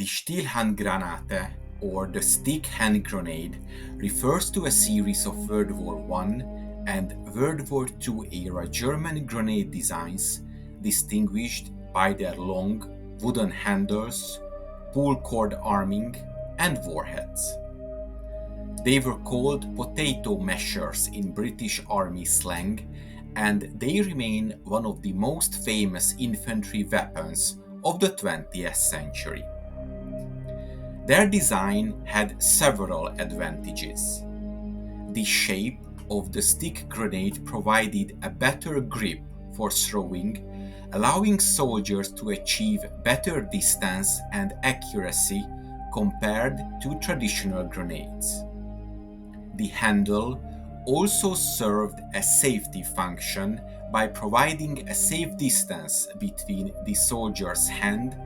The Stielhandgranate, or the stick hand grenade, refers to a series of World War I and World War II era German grenade designs distinguished by their long wooden handles, pull cord arming, and warheads. They were called potato mashers in British Army slang, and they remain one of the most famous infantry weapons of the 20th century. Their design had several advantages. The shape of the stick grenade provided a better grip for throwing, allowing soldiers to achieve better distance and accuracy compared to traditional grenades. The handle also served a safety function by providing a safe distance between the soldier's hand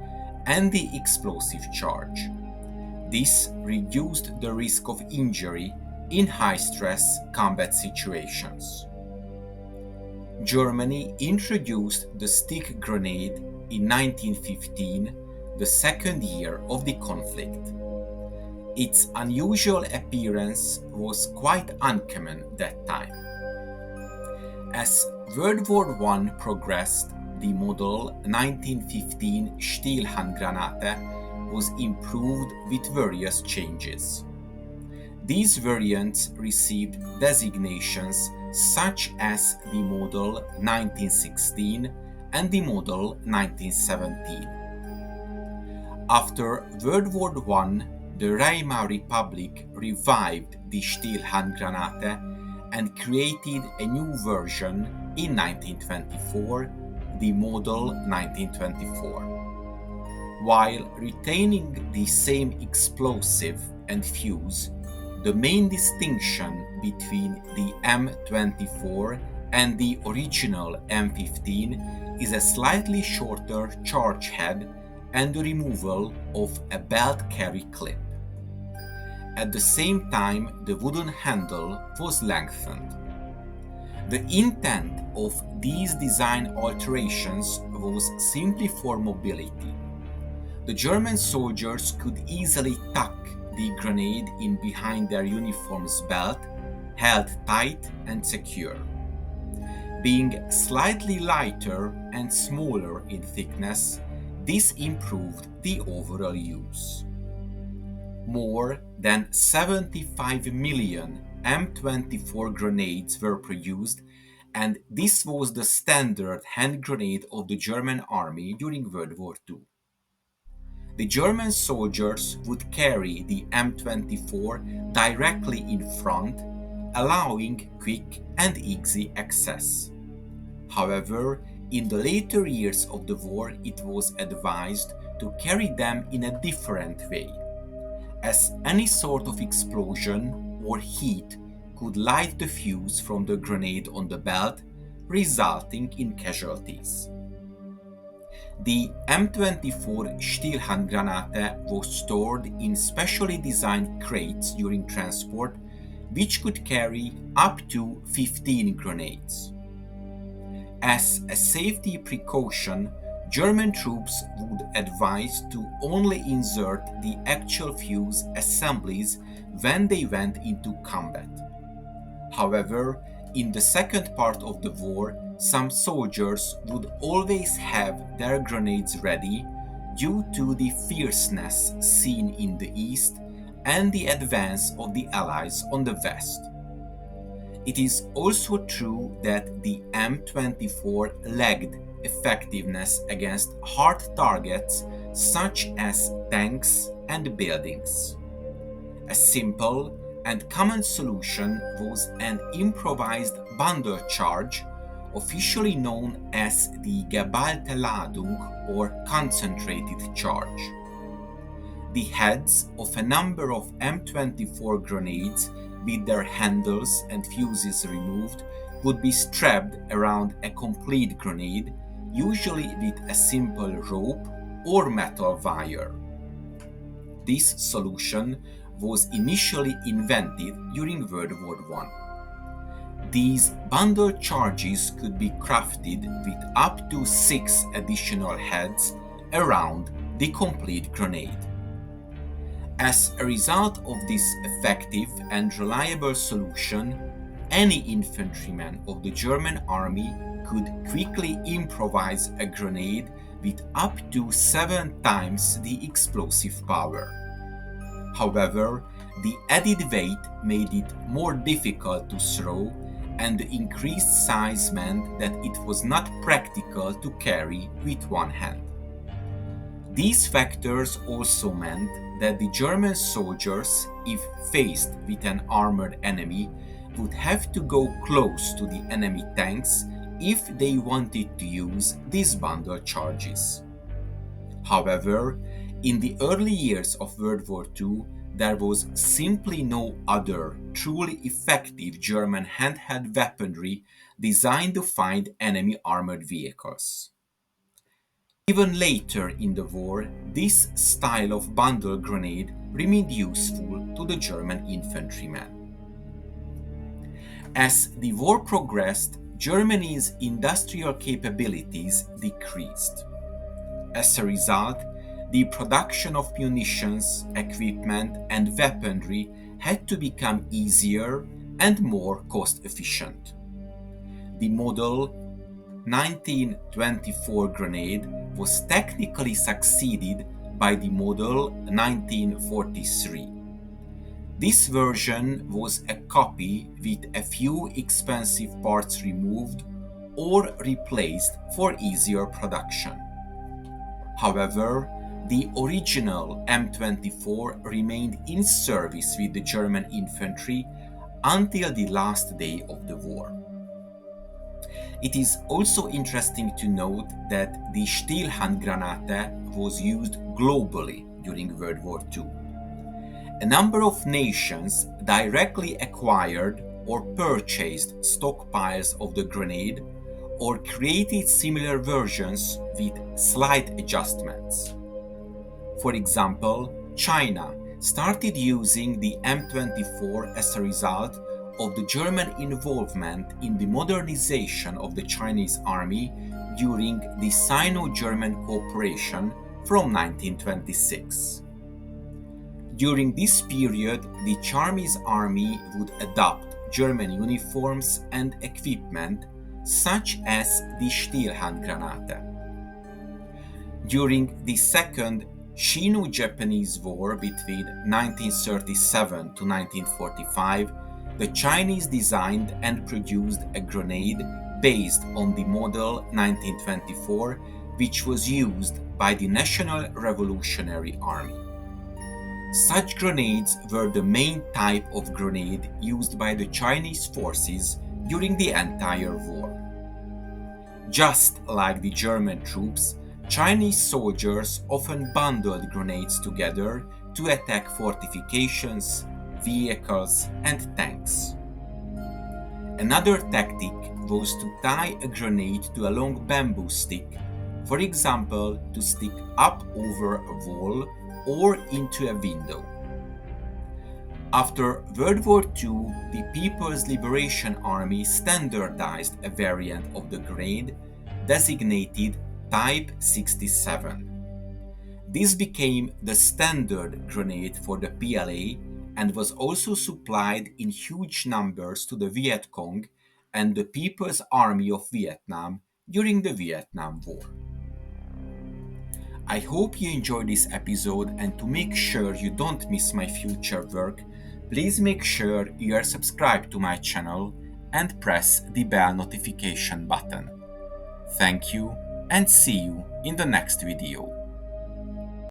and the explosive charge. This reduced the risk of injury in high-stress combat situations. Germany introduced the stick grenade in 1915, the second year of the conflict. Its unusual appearance was quite uncommon that time. As World War I progressed, the model 1915 Stielhandgranate was improved with various changes. These variants received designations such as the Model 1916 and the Model 1917. After World War I, the Weimar Republic revived the Stielhandgranate and created a new version in 1924, the Model 1924. While retaining the same explosive and fuse, the main distinction between the M24 and the original M15 is a slightly shorter charge head and the removal of a belt carry clip. At the same time, the wooden handle was lengthened. The intent of these design alterations was simply for mobility. The German soldiers could easily tuck the grenade in behind their uniform's belt, held tight and secure. Being slightly lighter and smaller in thickness, this improved the overall use. More than 75 million M24 grenades were produced, and this was the standard hand grenade of the German army during World War II. The German soldiers would carry the M24 directly in front, allowing quick and easy access. However, in the later years of the war, it was advised to carry them in a different way, as any sort of explosion or heat could light the fuse from the grenade on the belt, resulting in casualties. The M24 Stielhandgranate was stored in specially designed crates during transport, which could carry up to 15 grenades. As a safety precaution, German troops would advise to only insert the actual fuse assemblies when they went into combat. However, in the second part of the war, some soldiers would always have their grenades ready due to the fierceness seen in the east and the advance of the Allies on the west. It is also true that the M24 lacked effectiveness against hard targets such as tanks and buildings. A simple and common solution was an improvised bundle charge, officially known as the geballte Ladung or concentrated charge. The heads of a number of M24 grenades with their handles and fuses removed would be strapped around a complete grenade, usually with a simple rope or metal wire. This solution was initially invented during World War I. These bundle charges could be crafted with up to 6 additional heads around the complete grenade. As a result of this effective and reliable solution, any infantryman of the German army could quickly improvise a grenade with up to 7 times the explosive power. However, the added weight made it more difficult to throw, and the increased size meant that it was not practical to carry with one hand. These factors also meant that the German soldiers, if faced with an armored enemy, would have to go close to the enemy tanks if they wanted to use these bundle charges. However, in the early years of World War II, there was simply no other truly effective German handheld weaponry designed to find enemy armored vehicles. Even later in the war, this style of bundle grenade remained useful to the German infantryman. As the war progressed, Germany's industrial capabilities decreased. As a result, the production of munitions, equipment, and weaponry had to become easier and more cost efficient. The model 1924 grenade was technically succeeded by the model 1943. This version was a copy with a few expensive parts removed or replaced for easier production. However, the original M24 remained in service with the German infantry until the last day of the war. It is also interesting to note that the Stielhandgranate was used globally during World War II. A number of nations directly acquired or purchased stockpiles of the grenade or created similar versions with slight adjustments. For example, China started using the M24 as a result of the German involvement in the modernization of the Chinese army during the Sino-German cooperation from 1926. During this period, the Chinese army would adopt German uniforms and equipment such as the Stielhandgranate. During the Second Sino-Japanese War between 1937 to 1945, the Chinese designed and produced a grenade based on the model 1924, which was used by the National Revolutionary Army. Such grenades were the main type of grenade used by the Chinese forces during the entire war. Just like the German troops, Chinese soldiers often bundled grenades together to attack fortifications, vehicles, and tanks. Another tactic was to tie a grenade to a long bamboo stick, for example, to stick up over a wall or into a window. After World War II, the People's Liberation Army standardized a variant of the grenade designated Type 67. This became the standard grenade for the PLA and was also supplied in huge numbers to the Viet Cong and the People's Army of Vietnam during the Vietnam War. I hope you enjoyed this episode, and to make sure you don't miss my future work, please make sure you are subscribed to my channel and press the bell notification button. Thank you, and see you in the next video.